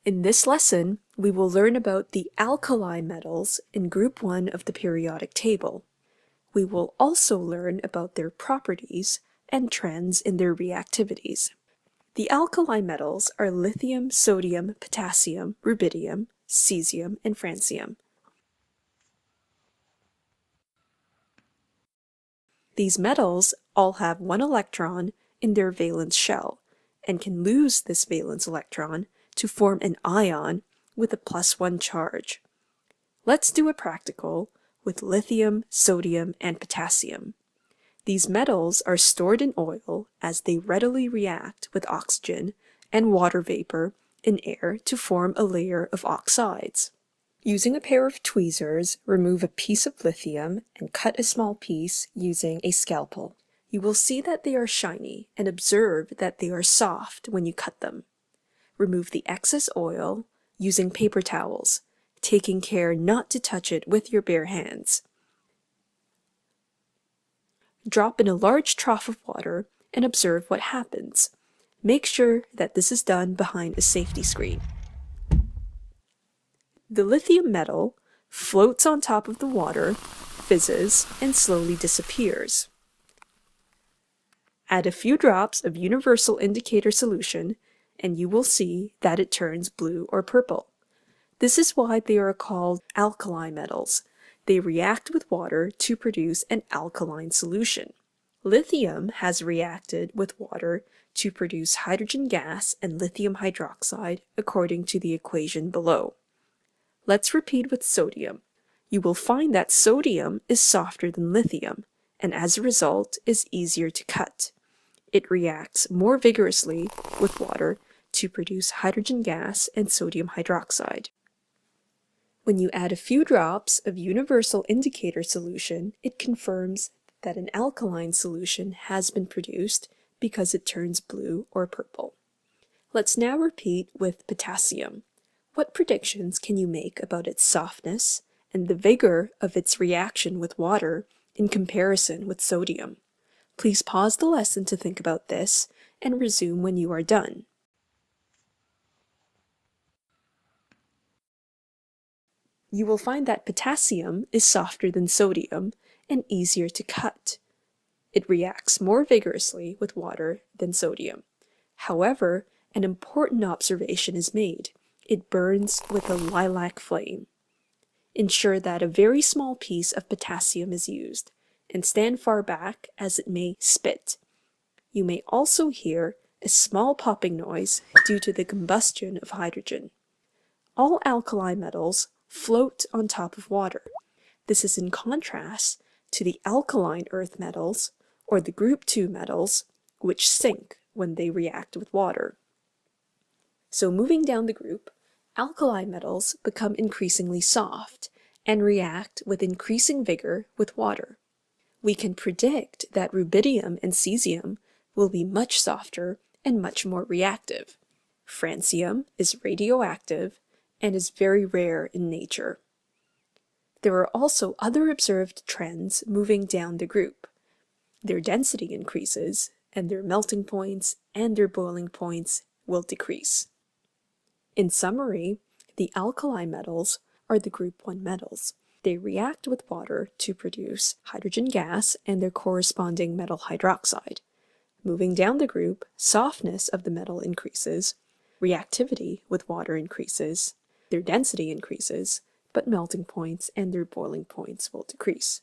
In this lesson, we will learn about the alkali metals in Group 1 of the periodic table. We will also learn about their properties and trends in their reactivities. The alkali metals are lithium, sodium, potassium, rubidium, cesium, and francium. These metals all have one electron in their valence shell and can lose this valence electron to form an ion with a +1 charge. Let's do a practical with lithium, sodium, and potassium. These metals are stored in oil as they readily react with oxygen and water vapor in air to form a layer of oxides. Using a pair of tweezers, remove a piece of lithium and cut a small piece using a scalpel. You will see that they are shiny and observe that they are soft when you cut them. Remove the excess oil using paper towels, taking care not to touch it with your bare hands. Drop in a large trough of water and observe what happens. Make sure that this is done behind a safety screen. The lithium metal floats on top of the water, fizzes, and slowly disappears. Add a few drops of universal indicator solution and you will see that it turns blue or purple. This is why they are called alkali metals. They react with water to produce an alkaline solution. Lithium has reacted with water to produce hydrogen gas and lithium hydroxide according to the equation below. Let's repeat with sodium. You will find that sodium is softer than lithium and as a result is easier to cut. It reacts more vigorously with water to produce hydrogen gas and sodium hydroxide. When you add a few drops of universal indicator solution, it confirms that an alkaline solution has been produced because it turns blue or purple. Let's now repeat with potassium. What predictions can you make about its softness and the vigor of its reaction with water in comparison with sodium? Please pause the lesson to think about this and resume when you are done. You will find that potassium is softer than sodium and easier to cut. It reacts more vigorously with water than sodium. However, an important observation is made. It burns with a lilac flame. Ensure that a very small piece of potassium is used and stand far back as it may spit. You may also hear a small popping noise due to the combustion of hydrogen. All alkali metals float on top of water. This is in contrast to the alkaline earth metals, or the group 2 metals, which sink when they react with water. So moving down the group, alkali metals become increasingly soft and react with increasing vigor with water. We can predict that rubidium and cesium will be much softer and much more reactive. Francium is radioactive and is very rare in nature. There are also other observed trends moving down the group. Their density increases, and their melting points and their boiling points will decrease. In summary, the alkali metals are the group 1 metals. They react with water to produce hydrogen gas and their corresponding metal hydroxide. Moving down the group, softness of the metal increases, reactivity with water increases, their density increases, but melting points and their boiling points will decrease.